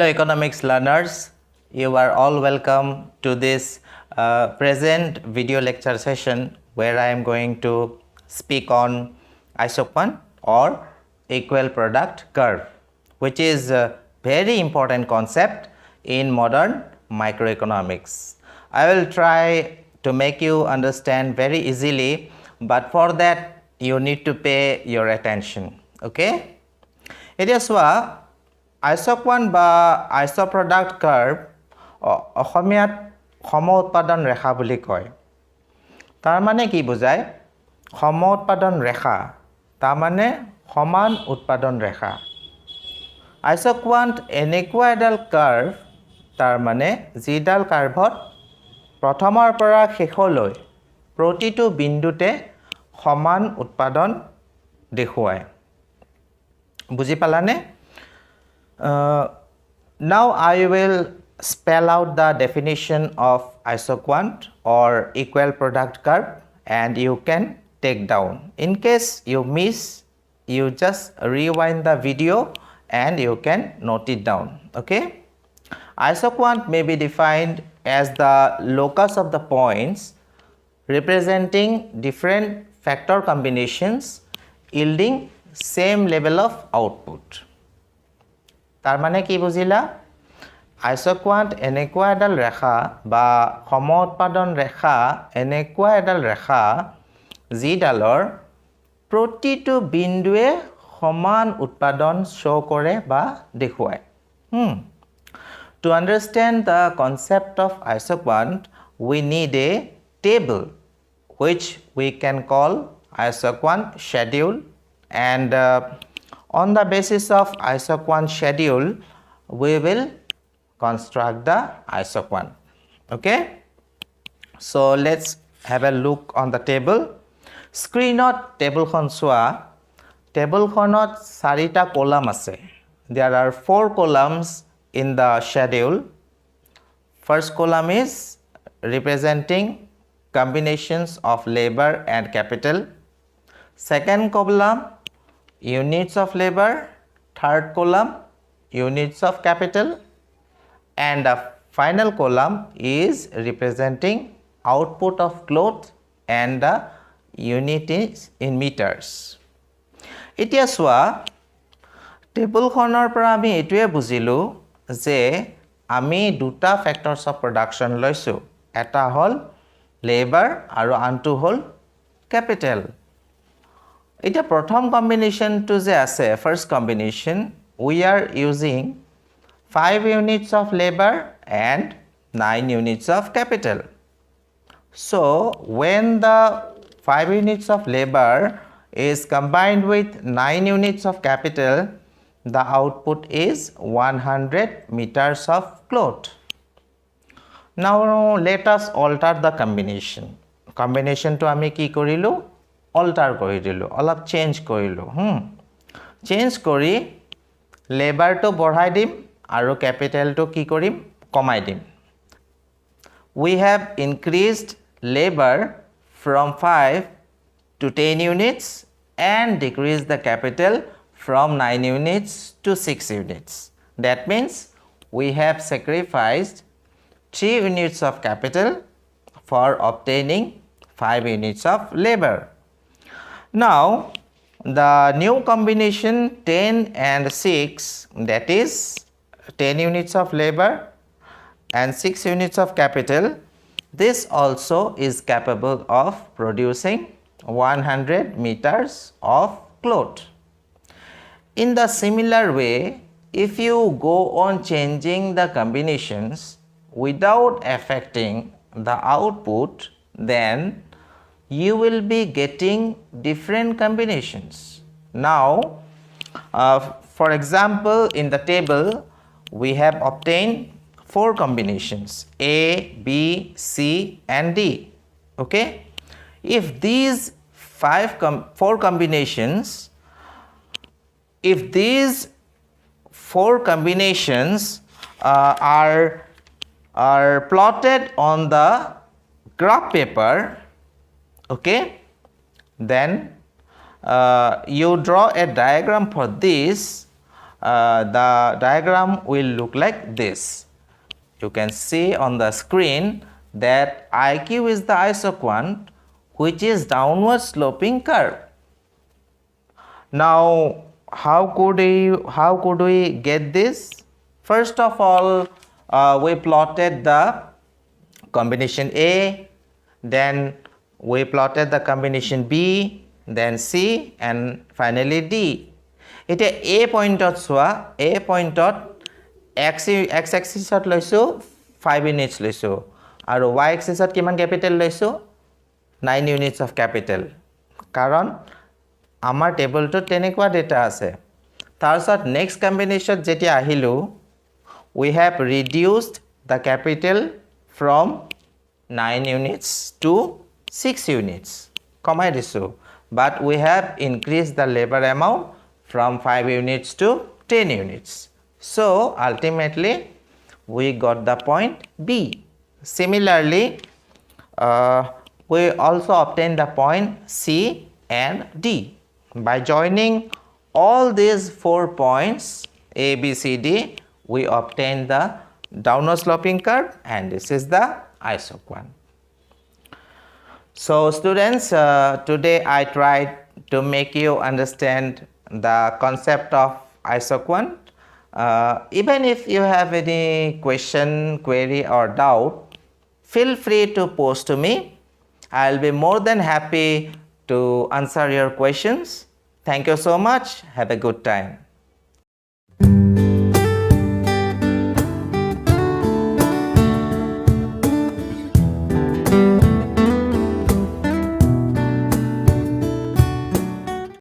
Hello economics learners, you are all welcome to this present video lecture session where I am going to speak on isoquant or equal product curve, which is a very important concept in modern microeconomics. I will try to make you understand very easily, but for that you need to pay your attention. Okay? এতিয়া চোৱা আইসোকোয়ান্ট বা আইসোপ্ৰডাক্ট curve অসমীয়াত সম উৎপাদন ৰেখা বুলি কয়। তাৰ মানে কি বুজায়? সম উৎপাদন ৰেখা তাৰ মানে সমান উৎপাদন ৰেখা। আইসোকোয়ান্ট এনেকুৱা এডাল কাৰ্ভ তাৰ মানে যিডাল কাৰ্ভত প্ৰথমৰ পৰা শেষলৈ প্ৰতিটো বিন্দুতে সমান উৎপাদন দেখুৱায়। বুজি পালানে? Now I will spell out the definition of isoquant or equal product curve and you can take down. In case you miss, you just rewind the video and you can note it down. Okay? Isoquant may be defined as the locus of the points representing different factor combinations yielding same level of output. তাৰ মানে কি বুজিলা? আইসোকোয়ান্ট এনেকুৱা এডাল ৰেখা বা সম উৎপাদন ৰেখা এনেকুৱা এডাল ৰেখা যিডালৰ প্ৰতিটো বিন্দুৱে সমান উৎপাদন শো কৰে বা দেখুৱায়। To understand the concept of isoquant, we need a table which we can call isoquant schedule, and on the basis of isoquant schedule we will construct the isoquant. Okay, so let's have a look on the table. Screenot table khon soa. Table khonot 4ta column ase. There are 4 columns in the schedule. First column is representing combinations of labor and capital. Second column, units of labor. Third column, units of capital. And the final column is representing output of cloth and the units in meters. এতিয়া চোৱা টেবুলখনৰ পৰা আমি এটোৱে বুজিলো যে আমি দুটা ফ্যাক্টৰস অফ প্ৰডাকশন লৈছো। এটা হল লেবাৰ আৰু আনটো হল ক্যাপিটাল। এটা প্ৰথম কম্বিনেশনটো যে আছে, first combination, we are using 5 units of labor and 9 units of capital. So when the 5 units of labor is combined with 9 units of capital, the output is 100 meters of cloth. Now let us alter the combination. Combination to ami ki korilu? Alter kori dilu, olap change korilu. Change kori labor to borhai dim aru capital to ki korim? Komai dim. We have increased labor from 5 to 10 units and decreased the capital from 9 units to 6 units. That means we have sacrificed 3 units of capital for obtaining 5 units of labor. Now the new combination 10 and 6, that is 10 units of labor and 6 units of capital, this also is capable of producing 100 meters of cloth. In the similar way, if you go on changing the combinations without affecting the output, then you will be getting different combinations. Now, for example, in the table we have obtained 4 combinations A, B, C and D. Okay, if these 4 combinations, if these 4 combinations are plotted on the graph paper, okay, then you draw a diagram for this the diagram will look like this. You can see on the screen that IQ is the isoquant which is downward sloping curve. Now, how could we get this? First of all, we plotted the combination A, then we plotted the combination B, then C, and finally D. এতিয়া A পইণ্টত চোৱা, A পইণ্টত x axisত লৈছোঁ 5 units লৈছোঁ আৰু y axisত কিমান capital লৈছোঁ 9 units of capital কাৰণ আমাৰ টেবলটোত তেনেকুৱা ডেটা আছে তাৰপিছত নেক্সট কম্বিনেশ্যন যেতিয়া আহিলোঁ we have reduced the capital from 9 units to 6 units কমাই দিছোঁ but we have increased the labor amount from 5 units to 10 units. So ultimately we got the point B. Similarly, we also obtained the point C and D. By joining all these 4 points A, B, C, D, we obtained the downward sloping curve and this is the isoquant. So students, today I tried to make you understand the concept of isoquant. Even if you have any question, query or doubt, feel free to post to me. I'll be more than happy to answer your questions. Thank you so much. Have a good time.